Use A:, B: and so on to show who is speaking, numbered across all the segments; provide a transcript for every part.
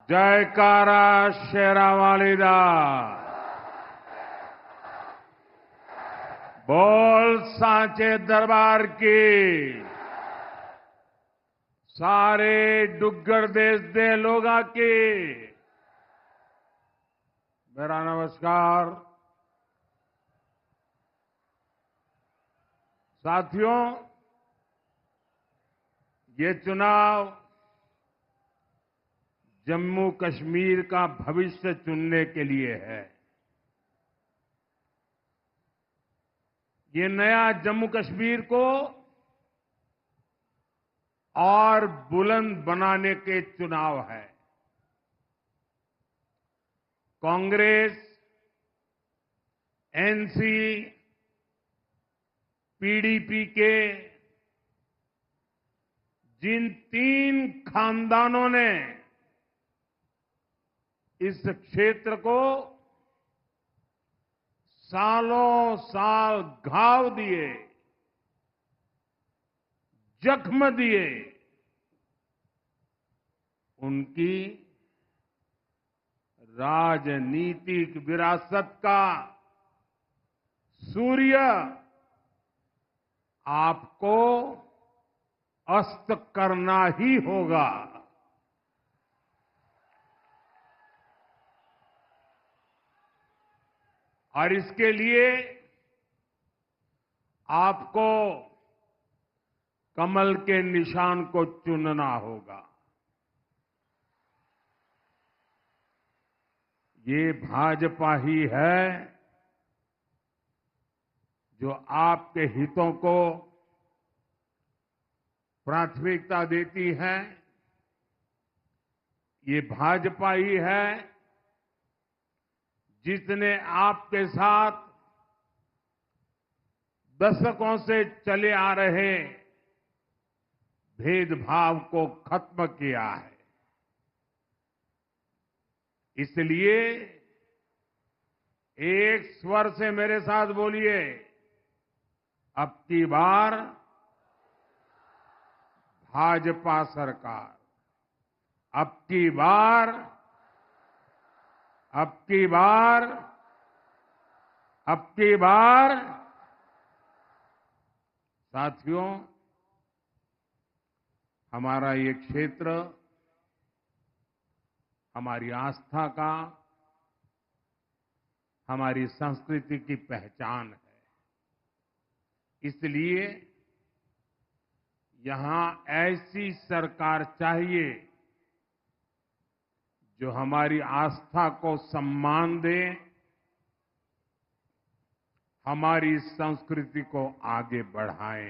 A: जयकारा शेरावाली दा बोल सांचे दरबार की सारे डुग्गर देश दे लोगा की मेरा नमस्कार। साथियों, ये चुनाव जम्मू कश्मीर का भविष्य चुनने के लिए है। ये नया जम्मू कश्मीर को और बुलंद बनाने के चुनाव है। कांग्रेस, एनसी, पीडीपी के जिन 3 खानदानों ने इस क्षेत्र को सालों साल घाव दिए, जख्म दिए, उनकी राजनीतिक विरासत का सूर्य आपको अस्त करना ही होगा। और इसके लिए आपको कमल के निशान को चुनना होगा। ये भाजपा ही है जो आपके हितों को प्राथमिकता देती है। ये भाजपा ही है जिसने आपके साथ दशकों से चले आ रहे भेदभाव को खत्म किया है। इसलिए एक स्वर से मेरे साथ बोलिए, अब की बार भाजपा सरकार, अब की बार, अब की बार, अब की बार। साथियों, हमारा ये क्षेत्र हमारी आस्था का, हमारी संस्कृति की पहचान है। इसलिए यहां ऐसी सरकार चाहिए जो हमारी आस्था को सम्मान दे, हमारी संस्कृति को आगे बढ़ाए।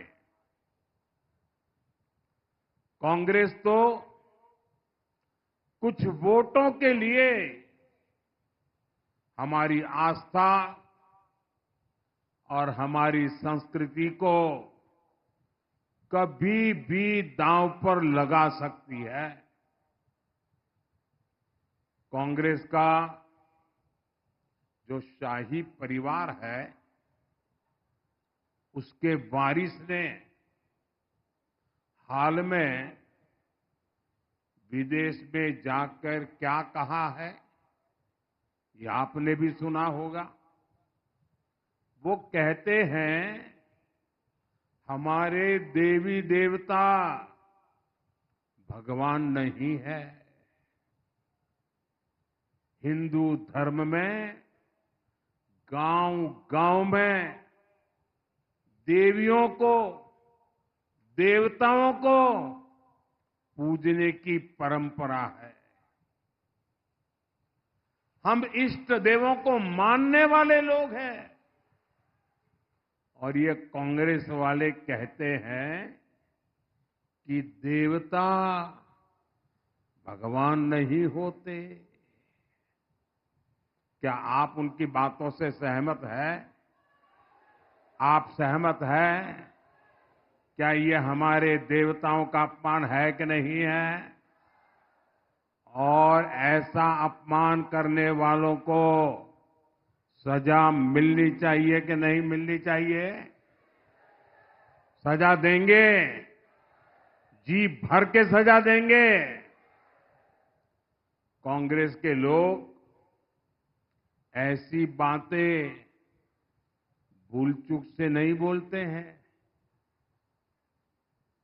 A: कांग्रेस तो कुछ वोटों के लिए हमारी आस्था और हमारी संस्कृति को कभी भी दांव पर लगा सकती है। कांग्रेस का जो शाही परिवार है, उसके वारिस ने हाल में विदेश में जाकर क्या कहा है, ये आपने भी सुना होगा। वो कहते हैं, हमारे देवी देवता भगवान नहीं है। हिंदू धर्म में गांव-गांव में देवियों को, देवताओं को पूजने की परंपरा है। हम इष्ट देवों को मानने वाले लोग हैं। और ये कांग्रेस वाले कहते हैं कि देवता भगवान नहीं होते। क्या आप उनकी बातों से सहमत हैं? आप सहमत हैं? क्या ये हमारे देवताओं का अपमान है कि नहीं है? और ऐसा अपमान करने वालों को सजा मिलनी चाहिए कि नहीं मिलनी चाहिए? सजा देंगे, जी भर के सजा देंगे। कांग्रेस के लोग ऐसी बातें भूल चूक से नहीं बोलते हैं।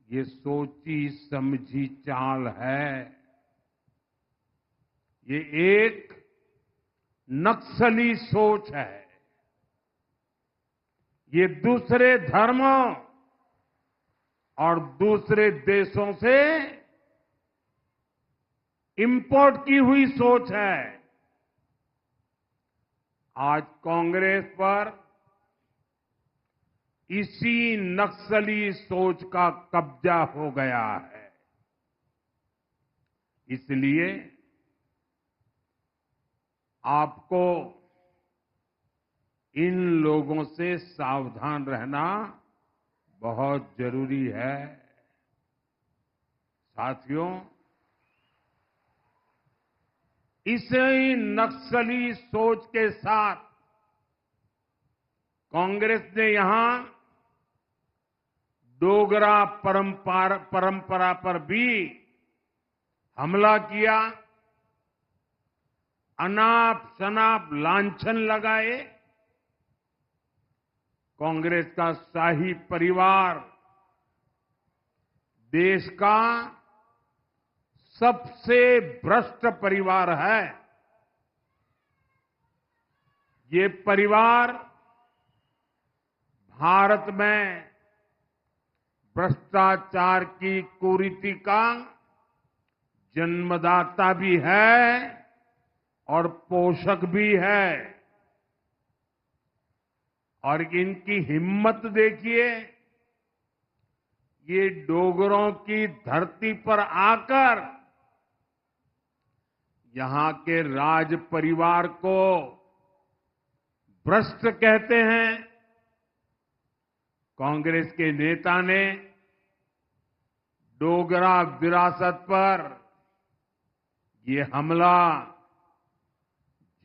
A: ये सोची समझी चाल है। ये एक नक्सली सोच है। ये दूसरे धर्मों और दूसरे देशों से इंपोर्ट की हुई सोच है। आज कांग्रेस पर इसी नक्सली सोच का कब्जा हो गया है। इसलिए आपको इन लोगों से सावधान रहना बहुत जरूरी है। साथियों, इसी नक्सली सोच के साथ कांग्रेस ने यहां डोगरा परंपरा पर भी हमला किया, अनाप शनाप लांछन लगाए। कांग्रेस का शाही परिवार देश का सबसे भ्रष्ट परिवार है। ये परिवार भारत में भ्रष्टाचार की कुरीति का जन्मदाता भी है और पोषक भी है। और इनकी हिम्मत देखिए, ये डोगरों की धरती पर आकर यहां के राज परिवार को भ्रष्ट कहते हैं। कांग्रेस के नेता ने डोगरा विरासत पर ये हमला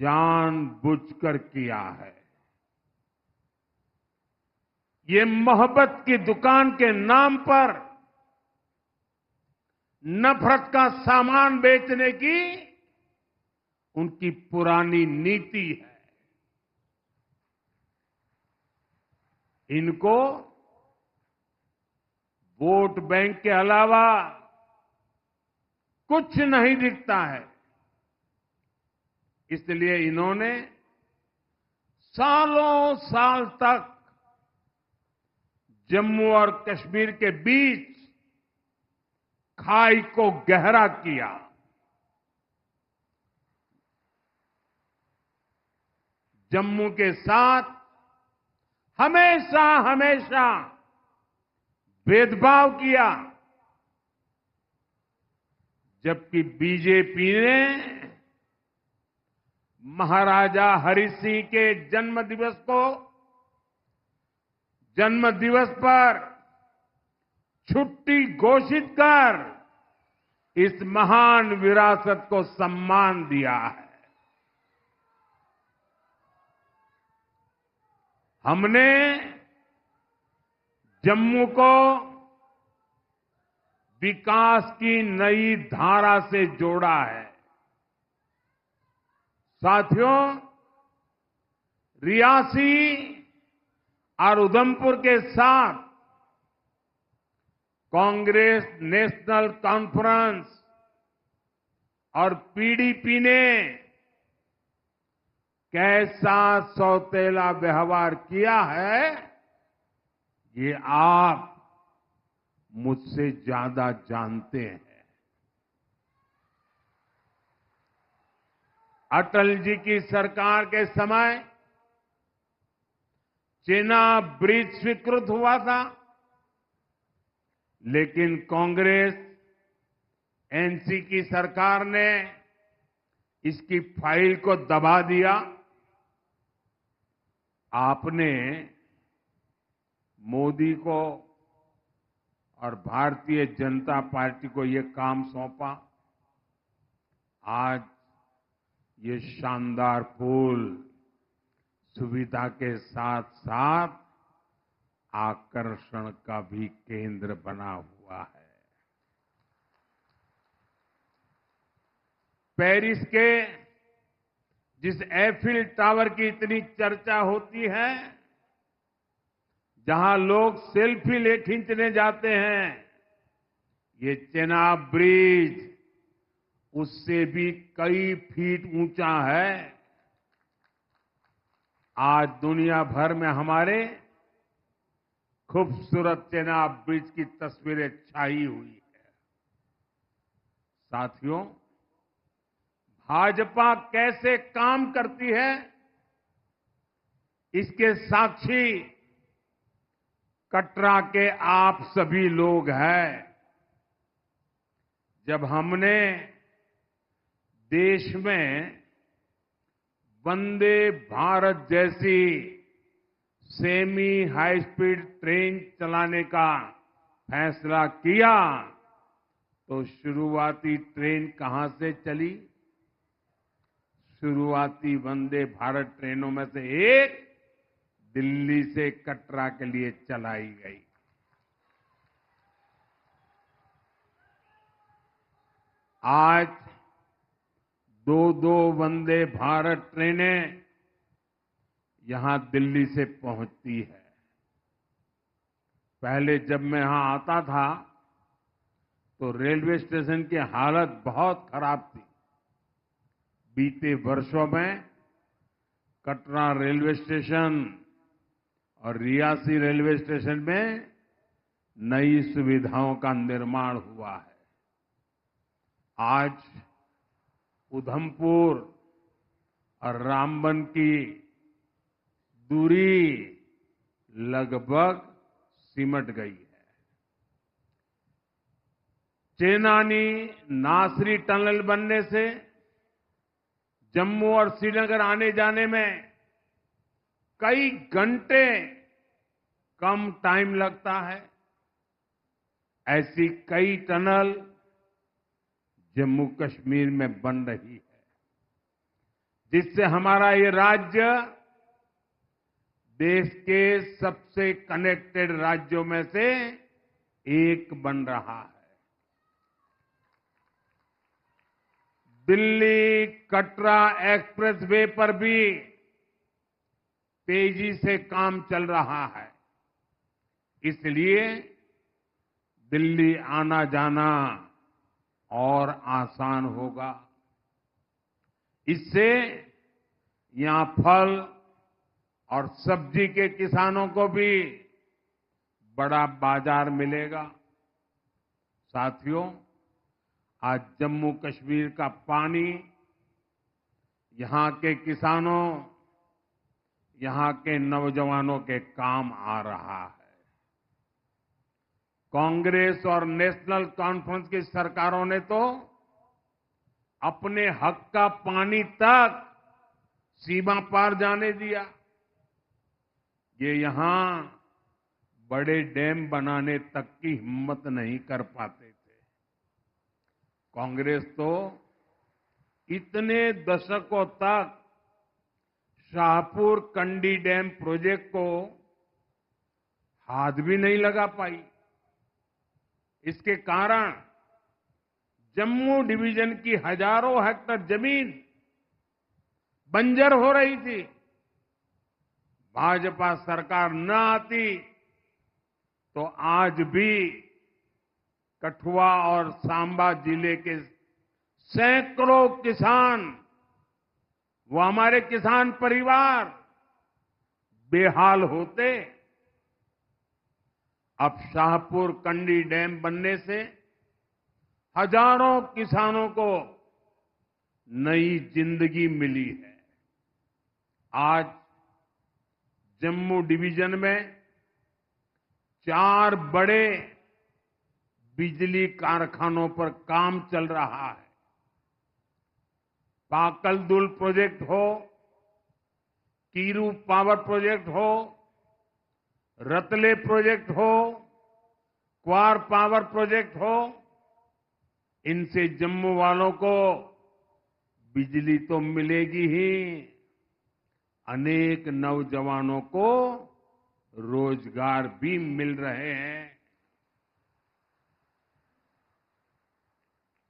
A: जानबूझकर किया है। ये मोहब्बत की दुकान के नाम पर नफरत का सामान बेचने की उनकी पुरानी नीति है। इनको वोट बैंक के अलावा कुछ नहीं दिखता है। इसलिए इन्होंने सालों साल तक जम्मू और कश्मीर के बीच खाई को गहरा किया। जम्मू के साथ हमेशा हमेशा भेदभाव किया, जबकि बीजेपी ने महाराजा हरि सिंह के जन्म दिवस पर छुट्टी घोषित कर इस महान विरासत को सम्मान दिया है। हमने जम्मू को विकास की नई धारा से जोड़ा है। साथियों, रियासी और उधमपुर के साथ कांग्रेस नेशनल कॉन्फ्रेंस और पीडीपी ने कैसा सौतेला व्यवहार किया है, ये आप मुझसे ज्यादा जानते हैं। अटल जी की सरकार के समय चेनाब ब्रिज स्वीकृत हुआ था, लेकिन कांग्रेस एनसी की सरकार ने इसकी फाइल को दबा दिया। आपने मोदी को और भारतीय जनता पार्टी को ये काम सौंपा। आज ये शानदार पुल सुविधा के साथ साथ आकर्षण का भी केंद्र बना हुआ है। पेरिस के जिस एफिल टावर की इतनी चर्चा होती है, जहां लोग सेल्फी ले खींचने जाते हैं, ये चेनाब ब्रिज उससे भी कई फीट ऊंचा है। आज दुनिया भर में हमारे खूबसूरत चेनाब ब्रिज की तस्वीरें छाई हुई है। साथियों, भाजपा कैसे काम करती है, इसके साक्षी कटरा के आप सभी लोग हैं। जब हमने देश में वंदे भारत जैसी सेमी हाई स्पीड ट्रेन चलाने का फैसला किया, तो शुरुआती ट्रेन कहां से चली? शुरुआती वंदे भारत ट्रेनों में से एक दिल्ली से कटरा के लिए चलाई गई। आज दो वंदे भारत ट्रेनें यहां दिल्ली से पहुंचती है। पहले जब मैं यहां आता था तो रेलवे स्टेशन की हालत बहुत खराब थी। बीते वर्षों में कटरा रेलवे स्टेशन और रियासी रेलवे स्टेशन में नई सुविधाओं का निर्माण हुआ है। आज उधमपुर और रामबन की दूरी लगभग सिमट गई है। चेनानी नासरी टनल बनने से जम्मू और श्रीनगर आने जाने में कई घंटे कम टाइम लगता है। ऐसी कई टनल जम्मू कश्मीर में बन रही है, जिससे हमारा ये राज्य देश के सबसे कनेक्टेड राज्यों में से एक बन रहा है। दिल्ली कटरा एक्सप्रेस वे पर भी तेजी से काम चल रहा है। इसलिए दिल्ली आना जाना और आसान होगा। इससे यहां फल और सब्जी के किसानों को भी बड़ा बाजार मिलेगा। साथियों, आज जम्मू कश्मीर का पानी यहां के किसानों, यहां के नौजवानों के काम आ रहा है। कांग्रेस और नेशनल कॉन्फ्रेंस की सरकारों ने तो अपने हक का पानी तक सीमा पार जाने दिया। ये यहां बड़े डैम बनाने तक की हिम्मत नहीं कर पाते थे। कांग्रेस तो इतने दशकों तक शाहपुर कंडी डैम प्रोजेक्ट को हाथ भी नहीं लगा पाई। इसके कारण जम्मू डिवीजन की हजारों हेक्टेयर जमीन बंजर हो रही थी। भाजपा सरकार न आती तो आज भी कठुआ और सांबा जिले के सैकड़ों किसान, वो हमारे किसान परिवार बेहाल होते। अब शाहपुर कंडी डैम बनने से हजारों किसानों को नई जिंदगी मिली है। आज जम्मू डिवीजन में 4 बड़े बिजली कारखानों पर काम चल रहा है। पाकलदुल प्रोजेक्ट हो, कीरू पावर प्रोजेक्ट हो, रतले प्रोजेक्ट हो, क्वार पावर प्रोजेक्ट हो, इनसे जम्मू वालों को बिजली तो मिलेगी ही, अनेक नौजवानों को रोजगार भी मिल रहे हैं।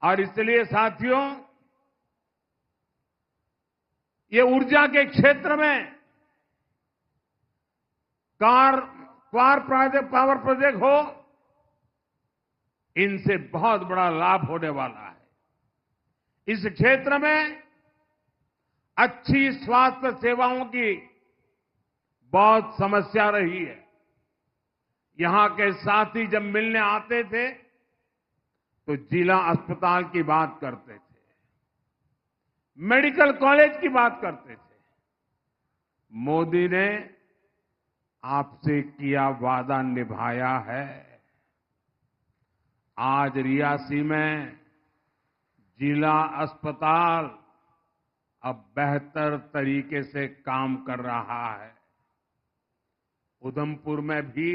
A: और इसलिए साथियों, ये ऊर्जा के क्षेत्र में पावर प्रोजेक्ट हो, इनसे बहुत बड़ा लाभ होने वाला है। इस क्षेत्र में अच्छी स्वास्थ्य सेवाओं की बहुत समस्या रही है। यहां के साथी जब मिलने आते थे तो जिला अस्पताल की बात करते थे, मेडिकल कॉलेज की बात करते थे। मोदी ने आपसे किया वादा निभाया है। आज रियासी में जिला अस्पताल अब बेहतर तरीके से काम कर रहा है। उधमपुर में भी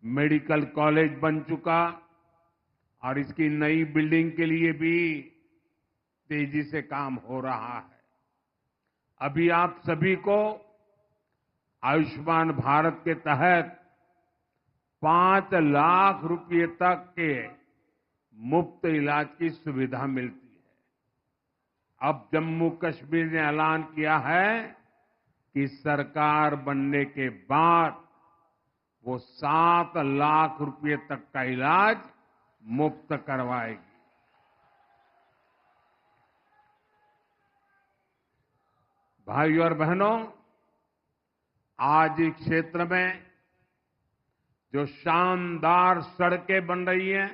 A: मेडिकल कॉलेज बन चुका और इसकी नई बिल्डिंग के लिए भी तेजी से काम हो रहा है। अभी आप सभी को आयुष्मान भारत के तहत 5 लाख रुपए तक के मुफ्त इलाज की सुविधा मिलती है। अब जम्मू कश्मीर ने ऐलान किया है कि सरकार बनने के बाद वो 7 लाख रुपए तक का इलाज मुफ्त करवाएगी। भाइयों और बहनों, आज इस क्षेत्र में जो शानदार सड़कें बन रही हैं,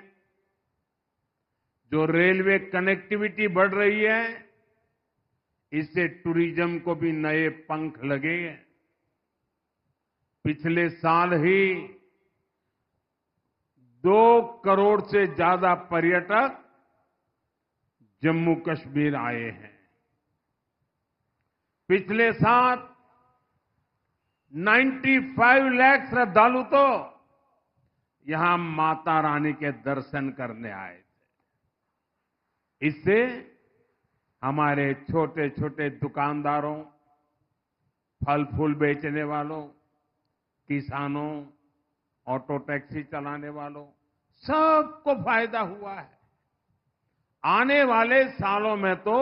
A: जो रेलवे कनेक्टिविटी बढ़ रही है, इससे टूरिज्म को भी नए पंख लगे हैं। पिछले साल ही 2 करोड़ से ज्यादा पर्यटक जम्मू कश्मीर आए हैं। पिछले साल 95 लाख श्रद्धालु तो यहां माता रानी के दर्शन करने आए थे। इससे हमारे छोटे छोटे दुकानदारों, फल फूल बेचने वालों, किसानों, ऑटो टैक्सी चलाने वालों, सबको फायदा हुआ है। आने वाले सालों में तो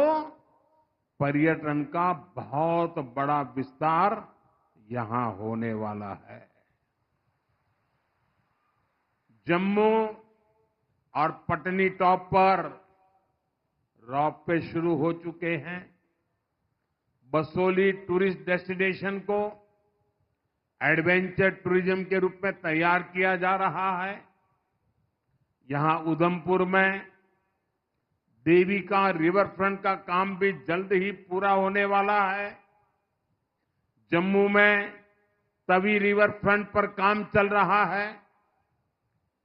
A: पर्यटन का बहुत बड़ा विस्तार यहां होने वाला है। जम्मू और पटनी टॉप पर रोपवे शुरू हो चुके हैं। बसोली टूरिस्ट डेस्टिनेशन को एडवेंचर टूरिज्म के रूप में तैयार किया जा रहा है। यहां उधमपुर में देविका रिवर फ्रंट का काम भी जल्द ही पूरा होने वाला है। जम्मू में तवी रिवर फ्रंट पर काम चल रहा है।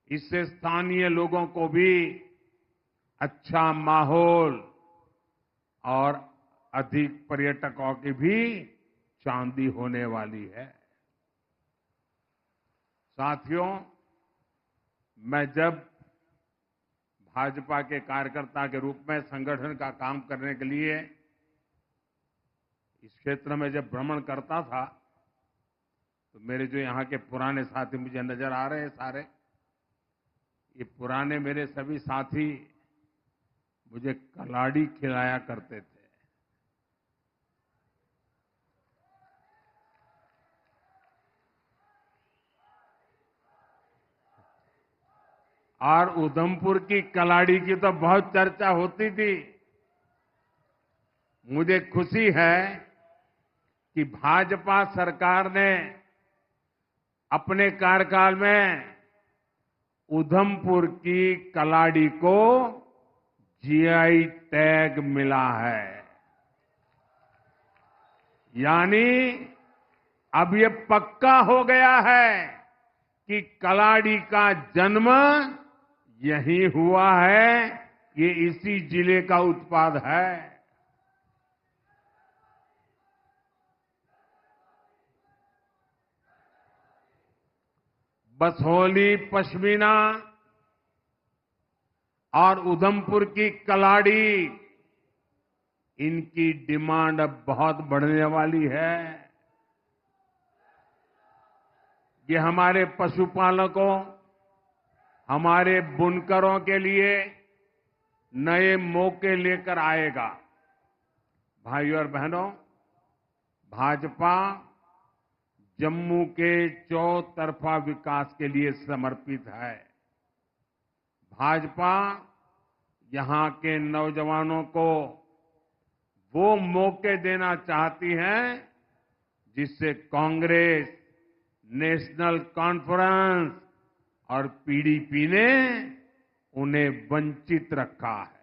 A: इससे स्थानीय लोगों को भी अच्छा माहौल और अधिक पर्यटकों की भी चांदी होने वाली है। साथियों, मैं जब भाजपा के कार्यकर्ता के रूप में संगठन का काम करने के लिए इस क्षेत्र में जब भ्रमण करता था तो मेरे जो यहाँ के पुराने साथी मुझे नजर आ रहे हैं सारे, ये पुराने मेरे सभी साथी मुझे कलाड़ी खिलाया करते थे। और उधमपुर की कलाड़ी की तो बहुत चर्चा होती थी। मुझे खुशी है कि भाजपा सरकार ने अपने कार्यकाल में उधमपुर की कलाड़ी को जीआई टैग मिला है। यानी अब ये पक्का हो गया है कि कलाड़ी का जन्म यहीं हुआ है, ये इसी जिले का उत्पाद है। बसोली पश्मीना और उधमपुर की कलाड़ी, इनकी डिमांड अब बहुत बढ़ने वाली है। ये हमारे पशुपालकों, हमारे बुनकरों के लिए नए मौके लेकर आएगा। भाइयों और बहनों, भाजपा जम्मू के चौतरफा विकास के लिए समर्पित है। भाजपा यहां के नौजवानों को वो मौके देना चाहती है जिससे कांग्रेस, नेशनल कॉन्फ्रेंस और पीडीपी ने उन्हें वंचित रखा है।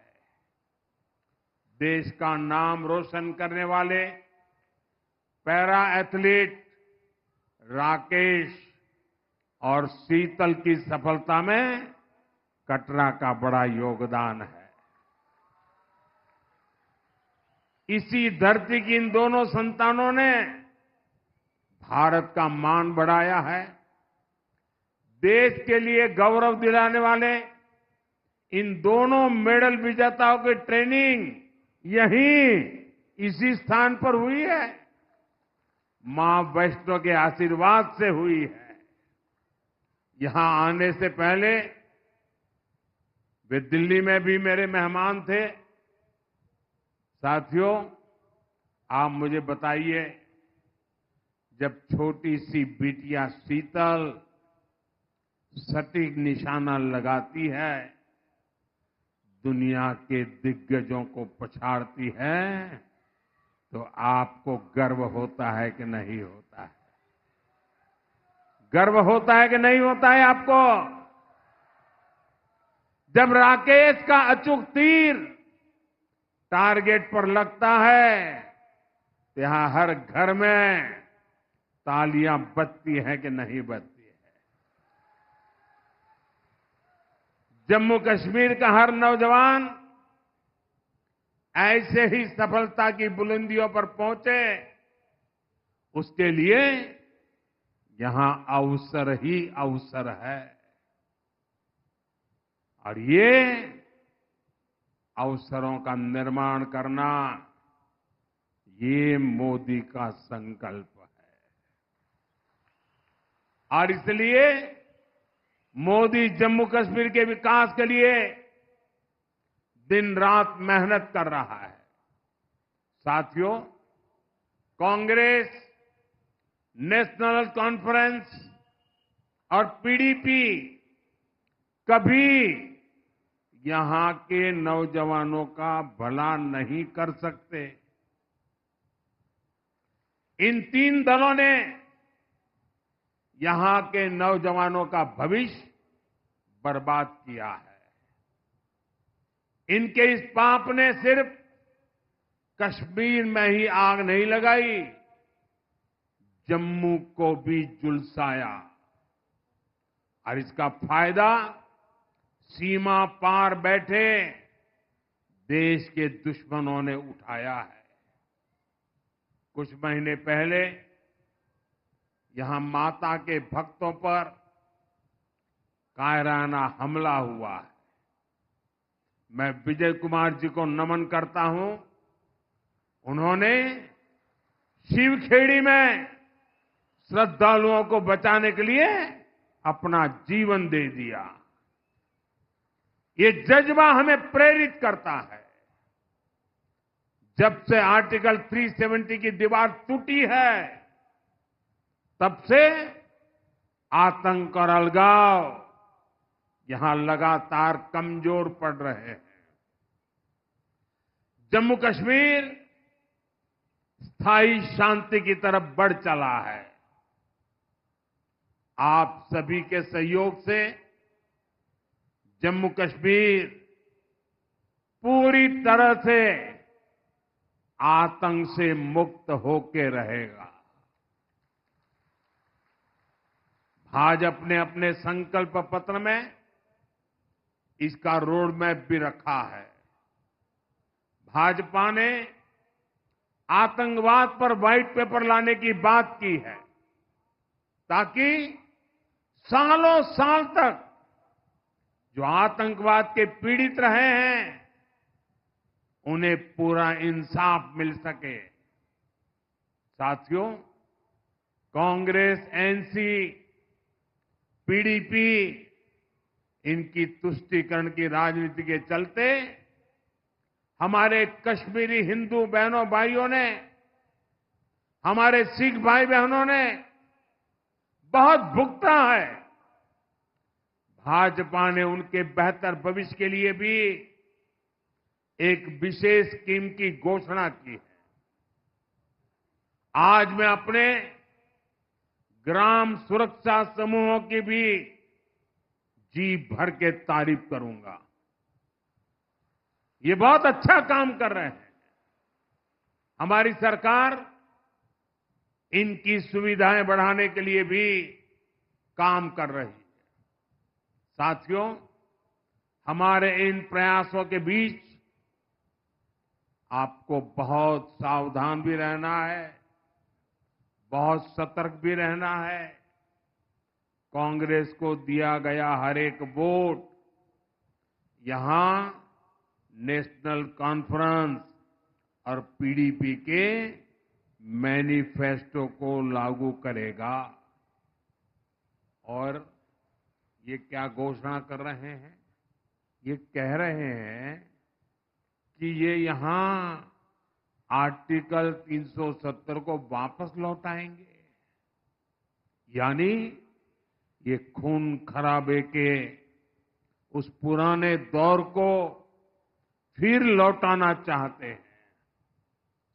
A: देश का नाम रोशन करने वाले पैरा एथलीट राकेश और शीतल की सफलता में कटरा का बड़ा योगदान है। इसी धरती की इन दोनों संतानों ने भारत का मान बढ़ाया है। देश के लिए गौरव दिलाने वाले इन दोनों मेडल विजेताओं की ट्रेनिंग यहीं इसी स्थान पर हुई है। मां वैष्णो के आशीर्वाद से हुई है। यहां आने से पहले वे दिल्ली में भी मेरे मेहमान थे। साथियों, आप मुझे बताइए, जब छोटी सी बिटिया शीतल सटीक निशाना लगाती है, दुनिया के दिग्गजों को पछाड़ती है, तो आपको गर्व होता है कि नहीं होता है? गर्व होता है कि नहीं होता है आपको? जब राकेश का अचूक तीर टारगेट पर लगता है, तो यहां हर घर में तालियां बजती है कि नहीं बजती है? जम्मू कश्मीर का हर नौजवान ऐसे ही सफलता की बुलंदियों पर पहुंचे, उसके लिए यहां अवसर ही अवसर है। और ये अवसरों का निर्माण करना, ये मोदी का संकल्प है। और इसलिए मोदी जम्मू कश्मीर के विकास के लिए दिन रात मेहनत कर रहा है। साथियों, कांग्रेस, नेशनल कॉन्फ्रेंस और पीडीपी कभी यहां के नौजवानों का भला नहीं कर सकते। इन तीन दलों ने यहां के नौजवानों का भविष्य बर्बाद किया है। इनके इस पाप ने सिर्फ कश्मीर में ही आग नहीं लगाई, जम्मू को भी झुलसाया। और इसका फायदा सीमा पार बैठे देश के दुश्मनों ने उठाया है। कुछ महीने पहले यहां माता के भक्तों पर कायराना हमला हुआ है। मैं विजय कुमार जी को नमन करता हूं। उन्होंने शिवखेड़ी में श्रद्धालुओं को बचाने के लिए अपना जीवन दे दिया। ये जज्बा हमें प्रेरित करता है। जब से आर्टिकल 370 की दीवार टूटी है, तब से आतंक और अलगाव यहां लगातार कमजोर पड़ रहे हैं। जम्मू कश्मीर स्थायी शांति की तरफ बढ़ चला है। आप सभी के सहयोग से जम्मू कश्मीर पूरी तरह से आतंक से मुक्त होकर रहेगा। भाजपा ने अपने संकल्प पत्र में इसका रोड मैप भी रखा है। भाजपा ने आतंकवाद पर व्हाइट पेपर लाने की बात की है, ताकि सालों साल तक जो आतंकवाद के पीड़ित रहे हैं, उन्हें पूरा इंसाफ मिल सके। साथियों, कांग्रेस, एनसी, पीडीपी, इनकी तुष्टीकरण की राजनीति के चलते हमारे कश्मीरी हिंदू बहनों भाइयों ने, हमारे सिख भाई बहनों ने बहुत भुगता है। भाजपा ने उनके बेहतर भविष्य के लिए भी एक विशेष स्कीम की घोषणा की है। आज मैं अपने ग्राम सुरक्षा समूहों की भी जी भर के तारीफ करूंगा। ये बहुत अच्छा काम कर रहे हैं। हमारी सरकार इनकी सुविधाएं बढ़ाने के लिए भी काम कर रही है। साथियों, हमारे इन प्रयासों के बीच आपको बहुत सावधान भी रहना है, बहुत सतर्क भी रहना है। कांग्रेस को दिया गया हर एक वोट यहां नेशनल कॉन्फ्रेंस और पीडीपी के मैनिफेस्टो को लागू करेगा। और ये क्या घोषणा कर रहे हैं? ये कह रहे हैं कि ये यहां आर्टिकल 370 को वापस लौटाएंगे। यानी ये खून खराबे के उस पुराने दौर को फिर लौटाना चाहते हैं।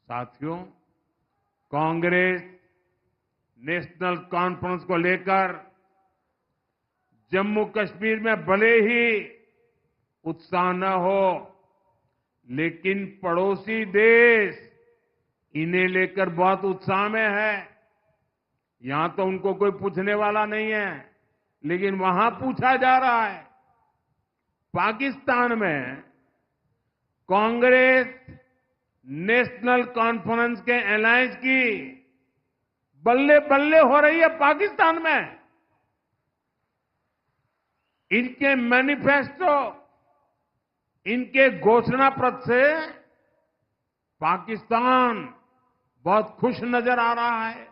A: साथियों, कांग्रेस नेशनल कॉन्फ्रेंस को लेकर जम्मू कश्मीर में भले ही उत्साह न हो, लेकिन पड़ोसी देश इन्हें लेकर बहुत उत्साह में है। यहां तो उनको कोई पूछने वाला नहीं है, लेकिन वहां पूछा जा रहा है। पाकिस्तान में कांग्रेस नेशनल कॉन्फ्रेंस के अलायंस की बल्ले बल्ले हो रही है। पाकिस्तान में इनके मैनिफेस्टो, इनके घोषणा पत्र से पाकिस्तान बहुत खुश नजर आ रहा है।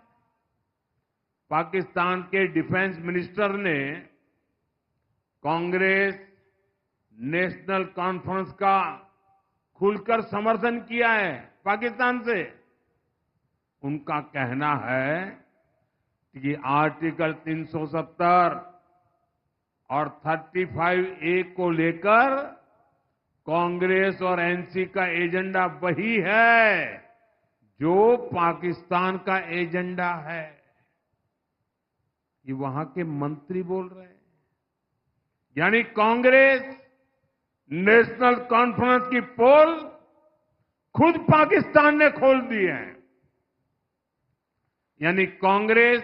A: पाकिस्तान के डिफेंस मिनिस्टर ने कांग्रेस नेशनल कॉन्फ्रेंस का खुलकर समर्थन किया है पाकिस्तान से। उनका कहना है कि आर्टिकल 370 और 35A को लेकर कांग्रेस और एनसी का एजेंडा वही है जो पाकिस्तान का एजेंडा है। ये वहां के मंत्री बोल रहे हैं। यानी कांग्रेस नेशनल कॉन्फ्रेंस की पोल खुद पाकिस्तान ने खोल दी है। यानी कांग्रेस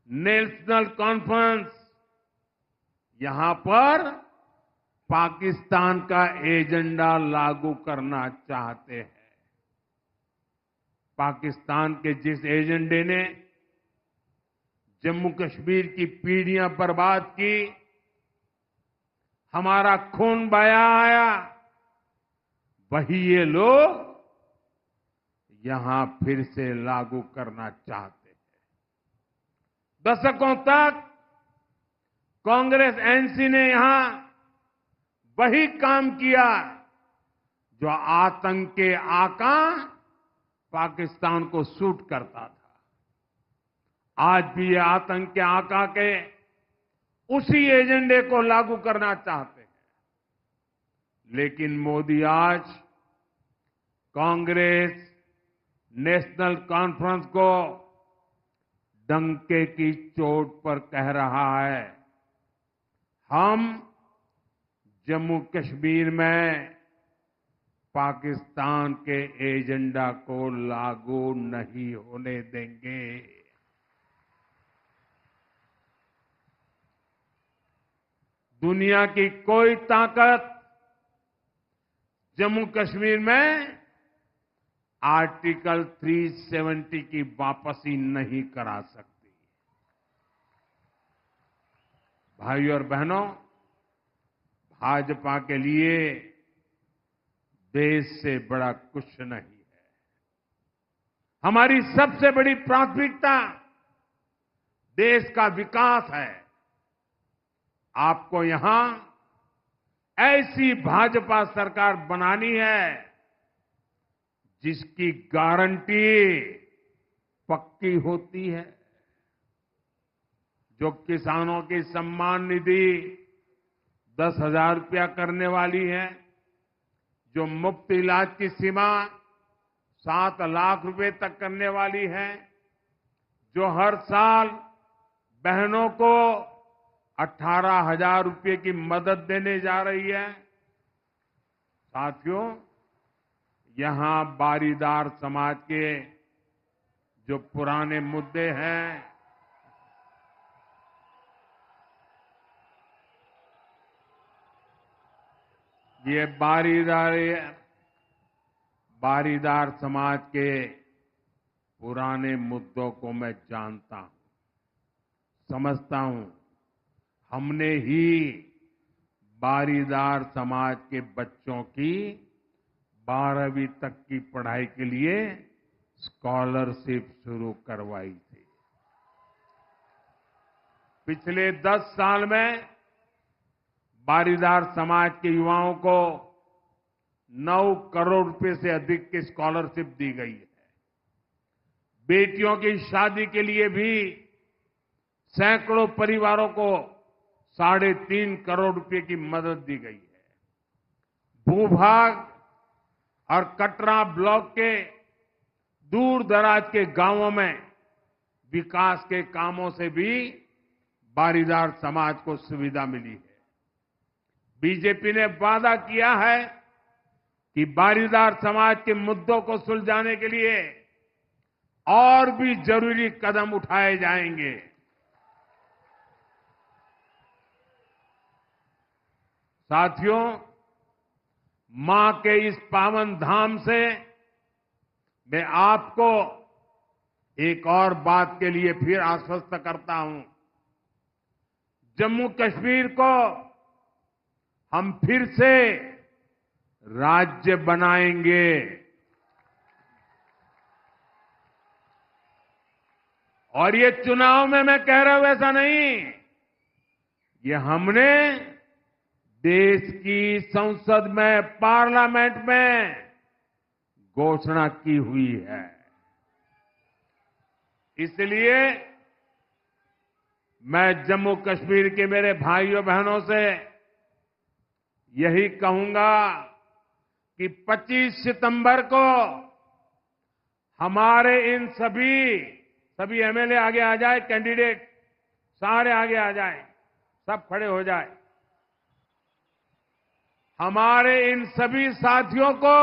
A: नेशनल कॉन्फ्रेंस यहां पर पाकिस्तान का एजेंडा लागू करना चाहते हैं। पाकिस्तान के जिस एजेंडे ने जम्मू कश्मीर की पीढ़ियां बर्बाद की, हमारा खून बहाया आया, वही ये लोग यहां फिर से लागू करना चाहते हैं। दशकों तक कांग्रेस एनसी ने यहां वही काम किया जो आतंक के आका पाकिस्तान को सूट करता था। आज भी ये आतंक के आका के उसी एजेंडे को लागू करना चाहते हैं। लेकिन मोदी आज कांग्रेस नेशनल कॉन्फ्रेंस को डंके की चोट पर कह रहा है, हम जम्मू कश्मीर में पाकिस्तान के एजेंडा को लागू नहीं होने देंगे। दुनिया की कोई ताकत जम्मू कश्मीर में आर्टिकल 370 की वापसी नहीं करा सकती। भाइयों और बहनों, भाजपा के लिए देश से बड़ा कुछ नहीं है। हमारी सबसे बड़ी प्राथमिकता देश का विकास है। आपको यहां ऐसी भाजपा सरकार बनानी है जिसकी गारंटी पक्की होती है, जो किसानों की सम्मान निधि 10,000 रुपया करने वाली है, जो मुफ्त इलाज की सीमा 7 लाख रुपए तक करने वाली है, जो हर साल बहनों को 18,000 रुपये की मदद देने जा रही है। साथियों, यहां बारीदार समाज के जो पुराने मुद्दे हैं, ये बारीदार समाज के पुराने मुद्दों को मैं जानता हूं, समझता हूं। हमने ही बारीदार समाज के बच्चों की 12वीं तक की पढ़ाई के लिए स्कॉलरशिप शुरू करवाई थी। पिछले 10 साल में बारीदार समाज के युवाओं को 9 करोड़ रुपए से अधिक की स्कॉलरशिप दी गई है। बेटियों की शादी के लिए भी सैकड़ों परिवारों को 3.5 करोड़ रुपए की मदद दी गई है। भूभाग और कटरा ब्लॉक के दूर दराज के गांवों में विकास के कामों से भी बारीदार समाज को सुविधा मिली है। बीजेपी ने वादा किया है कि बारीदार समाज के मुद्दों को सुलझाने के लिए और भी जरूरी कदम उठाए जाएंगे। साथियों, मां के इस पावन धाम से मैं आपको एक और बात के लिए फिर आश्वस्त करता हूं। जम्मू कश्मीर को हम फिर से राज्य बनाएंगे। और ये चुनाव में मैं कह रहा हूं ऐसा नहीं, ये हमने देश की संसद में, पार्लियामेंट में घोषणा की हुई है। इसलिए मैं जम्मू कश्मीर के मेरे भाइयों बहनों से यही कहूंगा कि 25 सितंबर को हमारे इन सभी एमएलए आगे आ जाए, कैंडिडेट सारे आगे आ जाए, सब खड़े हो जाए। हमारे इन सभी साथियों को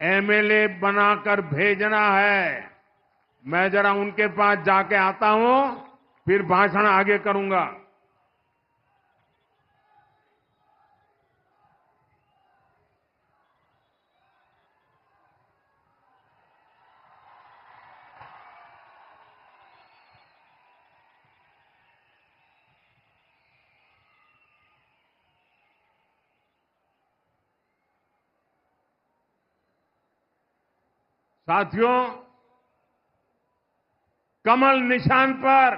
A: एमएलए बनाकर भेजना है। मैं जरा उनके पास जाके आता हूं, फिर भाषण आगे करूंगा। साथियों, कमल निशान पर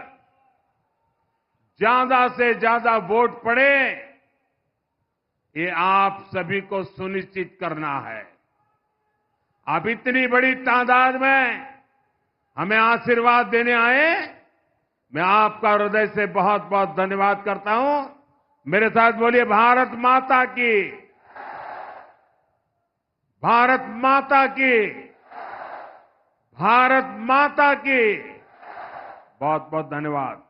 A: ज्यादा से ज्यादा वोट पड़े, ये आप सभी को सुनिश्चित करना है। आप इतनी बड़ी तादाद में हमें आशीर्वाद देने आए, मैं आपका हृदय से बहुत बहुत धन्यवाद करता हूं। मेरे साथ बोलिए, भारत माता की, भारत माता की, भारत माता की। बहुत बहुत धन्यवाद।